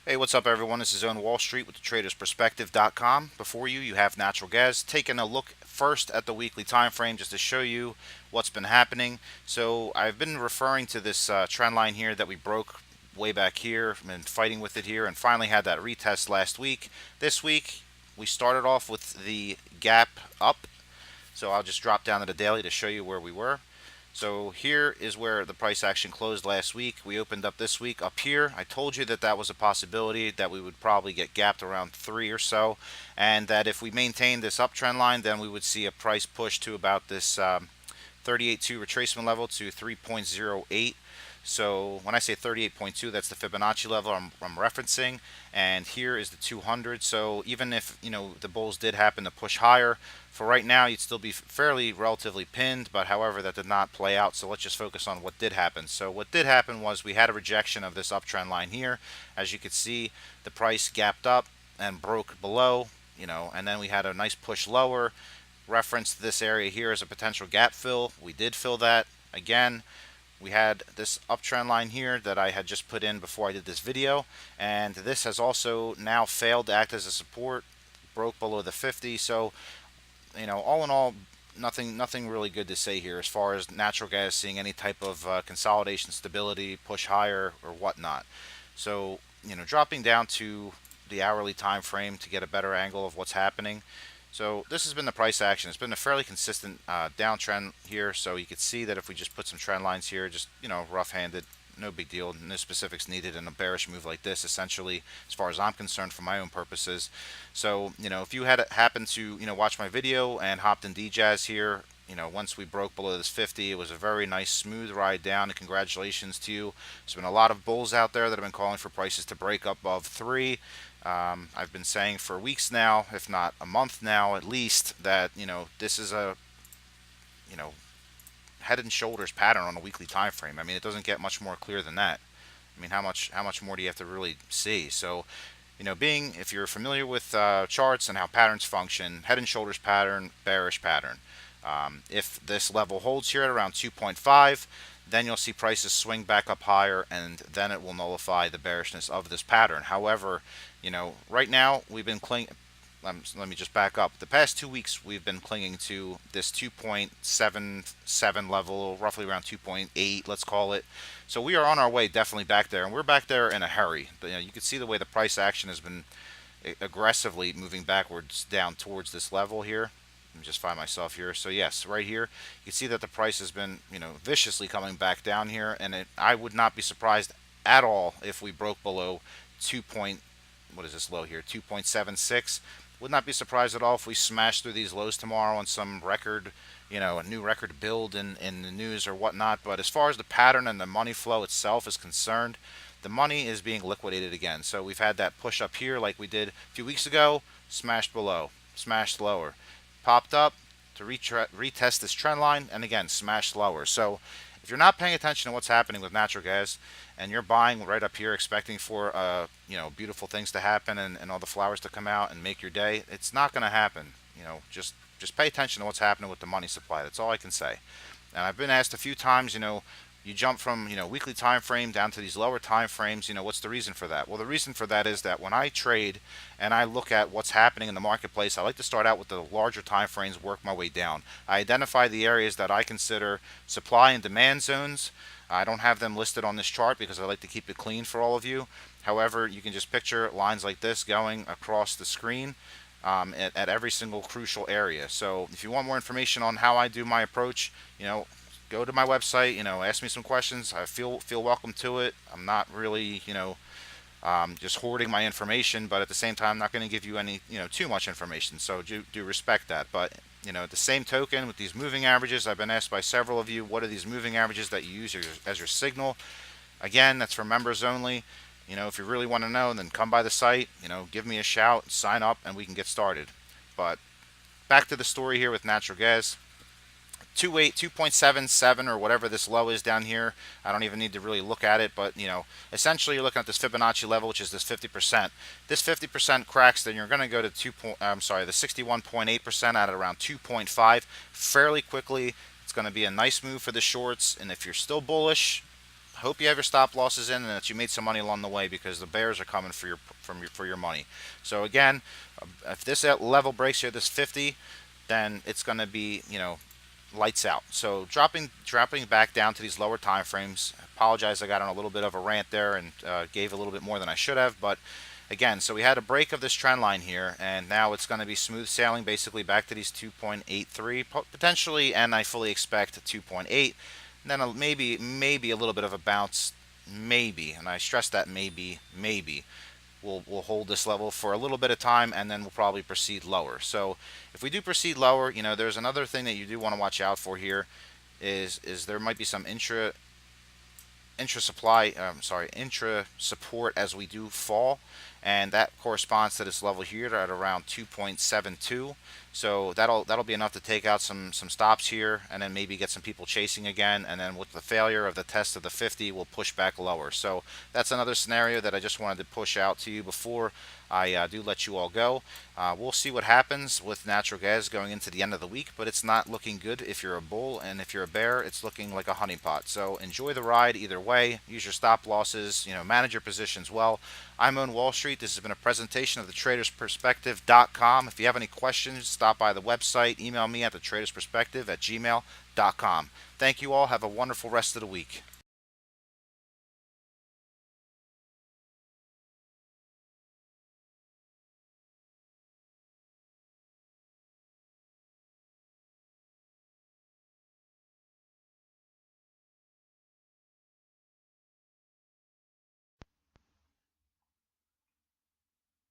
Hey, what's up, everyone? This is Owen Wall Street with the TradersPerspective.com. Before you, you have Natural Gas. Taking a look first at the weekly time frame just to show you what's been happening. So I've been referring to this trend line here that we broke way back here, been fighting with it here, and finally had that retest last week. This week, we started off with the gap up. So I'll just drop down to the daily to show you where we were. So here is where the price action closed last week. We opened up this week up here. I told you that that was a possibility, that we would probably get gapped around 3 or so, and that if we maintain this uptrend line, then we would see a price push to about this 38.2 retracement level to 3.08. So when I say 38.2, that's the Fibonacci level I'm referencing, and here is the 200. So even if the bulls did happen to push higher, for right now you'd still be fairly relatively pinned. But however, that did not play out. So let's just focus on what did happen. So what did happen was we had a rejection of this uptrend line here. As you can see, the price gapped up and broke below, and then we had a nice push lower. Referenced this area here as a potential gap fill. We did fill that again. We had this uptrend line here that I had just put in before I did this video, and this has also now failed to act as a support, broke below the 50. So all in all, nothing really good to say here as far as natural gas seeing any type of consolidation, stability, push higher or whatnot. So dropping down to the hourly time frame to get a better angle of what's happening. So this has been the price action. It's been a fairly consistent downtrend here. So you can see that if we just put some trend lines here, just rough-handed, no big deal, no specifics needed in a bearish move like this, essentially, as far as I'm concerned, for my own purposes. So if you had happened to watch my video and hopped in DJAZ here, once we broke below this 50, it was a very nice smooth ride down, and congratulations to you. There's been a lot of bulls out there that have been calling for prices to break up above 3. I've been saying for weeks now, if not a month now at least, that this is a you know head and shoulders pattern on a weekly time frame. I mean, it doesn't get much more clear than that. I mean, how much more do you have to really see? So, being if you're familiar with charts and how patterns function, head and shoulders pattern, bearish pattern. If this level holds here at around 2.5, then you'll see prices swing back up higher, and then it will nullify the bearishness of this pattern. However, right now we've been clinging. Let me just back up. The past 2 weeks, we've been clinging to this 2.77 level, roughly around 2.8, let's call it. So we are on our way definitely back there, and we're back there in a hurry. But, you can see the way the price action has been aggressively moving backwards down towards this level here. Let me just find myself here. So yes, right here, you can see that the price has been, viciously coming back down here, and I would not be surprised at all if we broke below 2. What is this low here? 2.76. Would not be surprised at all if we smash through these lows tomorrow on some record, a new record build in the news or whatnot. But as far as the pattern and the money flow itself is concerned, the money is being liquidated again. So we've had that push up here like we did a few weeks ago, smashed below, smashed lower, popped up to retest this trend line, and again smashed lower. So if you're not paying attention to what's happening with natural gas and you're buying right up here expecting for beautiful things to happen and all the flowers to come out and make your day, it's not going to happen. Just pay attention to what's happening with the money supply. That's all I can say. And I've been asked a few times, you jump from weekly time frame down to these lower time frames. What's the reason for that? Well, the reason for that is that when I trade and I look at what's happening in the marketplace, I like to start out with the larger time frames, work my way down. I identify the areas that I consider supply and demand zones. I don't have them listed on this chart because I like to keep it clean for all of you. However, you can just picture lines like this going across the screen at every single crucial area. So if you want more information on how I do my approach, go to my website, ask me some questions. I feel welcome to it. I'm not really, just hoarding my information, but at the same time, I'm not going to give you any, too much information. So do respect that. But, at the same token, with these moving averages, I've been asked by several of you, what are these moving averages that you use as your signal? Again, that's for members only. If you really want to know, then come by the site, give me a shout, sign up, and we can get started. But back to the story here with natural gas. 2.77 or whatever this low is down here. I don't even need to really look at it, but essentially you're looking at this Fibonacci level, which is this 50%. This 50% cracks, then you're going to go to the 61.8% at around 2.5 fairly quickly. It's going to be a nice move for the shorts, and if you're still bullish, hope you have your stop losses in and that you made some money along the way, because the bears are coming for your money. So again, if this level breaks here, this 50, then it's going to be, lights out. So dropping back down to these lower time frames. Apologize, I got on a little bit of a rant there and gave a little bit more than I should have, but again, so we had a break of this trend line here, and now it's going to be smooth sailing basically back to these 2.83 potentially, and I fully expect 2.8, and then maybe a little bit of a bounce, maybe, and I stress that maybe. We'll hold this level for a little bit of time, and then we'll probably proceed lower. So if we do proceed lower, there's another thing that you do want to watch out for here, is there might be some intra support as we do fall, and that corresponds to this level here at around 2.72. So that'll be enough to take out some stops here, and then maybe get some people chasing again, and then with the failure of the test of the 50, we'll push back lower. So that's another scenario that I just wanted to push out to you before I do let you all go. We'll see what happens with natural gas going into the end of the week, but it's not looking good if you're a bull, and if you're a bear, it's looking like a honeypot. So enjoy the ride either way. Use your stop losses, manage your positions well. I'm on Wall Street. This has been a presentation of thetradersperspective.com. If you have any questions, stop by the website. Email me at thetradersperspective@gmail.com. Thank you all. Have a wonderful rest of the week.